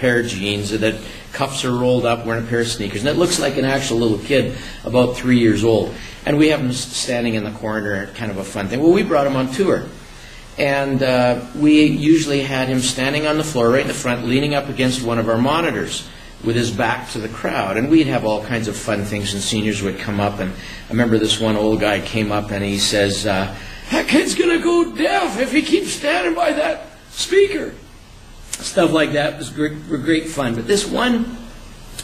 pair of jeans, and the cuffs are rolled up, wearing a pair of sneakers, and it looks like an actual little kid about 3 years old. And we have him standing in the corner, kind of a fun thing. Well, we brought him on tour. And we usually had him standing on the floor right in the front, leaning up against one of our monitors with his back to the crowd. And we'd have all kinds of fun things, and seniors would come up. And I remember this one old guy came up and he says, that kid's going to go deaf if he keeps standing by that speaker. Stuff like that was great fun. But this one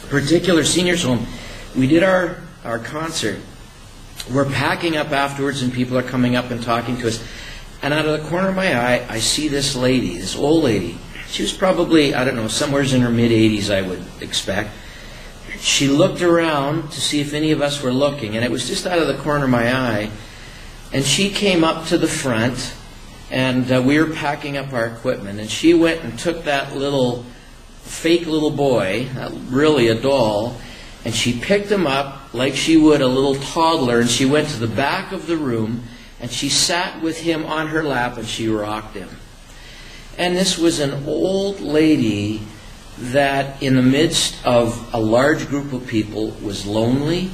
particular seniors home, we did our concert. We're packing up afterwards and people are coming up and talking to us. And out of the corner of my eye, I see this lady, this old lady. She was probably, I don't know, somewhere in her mid-80s, I would expect. She looked around to see if any of us were looking, and it was just out of the corner of my eye. And she came up to the front, and we were packing up our equipment. And she went and took that little, fake little boy, really a doll, and she picked him up like she would a little toddler, and she went to the back of the room, and she sat with him on her lap, and she rocked him. And this was an old lady that in the midst of a large group of people was lonely.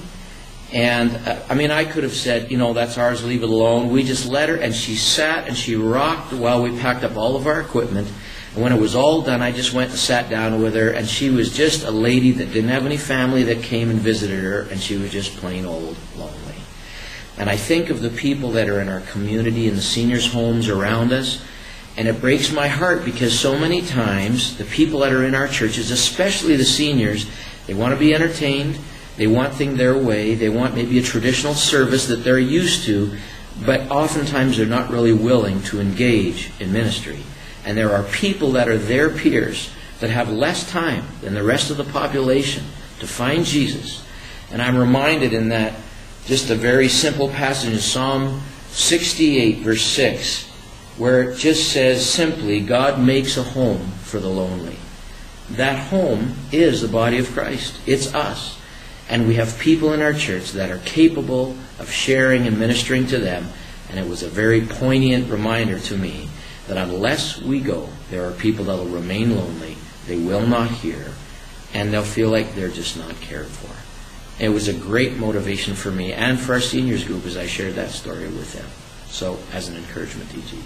And I could have said, that's ours, leave it alone. We just let her, and she sat and she rocked while we packed up all of our equipment. And when it was all done, I just went and sat down with her, and she was just a lady that didn't have any family that came and visited her, and she was just plain old lonely. And I think of the people that are in our community and the seniors' homes around us, and it breaks my heart because so many times the people that are in our churches, especially the seniors, they want to be entertained, they want things their way, they want maybe a traditional service that they're used to, but oftentimes they're not really willing to engage in ministry. And there are people that are their peers that have less time than the rest of the population to find Jesus. And I'm reminded in that just a very simple passage in Psalm 68, verse 6, where it just says simply, God makes a home for the lonely. That home is the body of Christ. It's us. And we have people in our church that are capable of sharing and ministering to them. And it was a very poignant reminder to me that unless we go, there are people that will remain lonely. They will not hear. And they'll feel like they're just not cared for. It was a great motivation for me and for our seniors group as I shared that story with them. So, as an encouragement to each of you.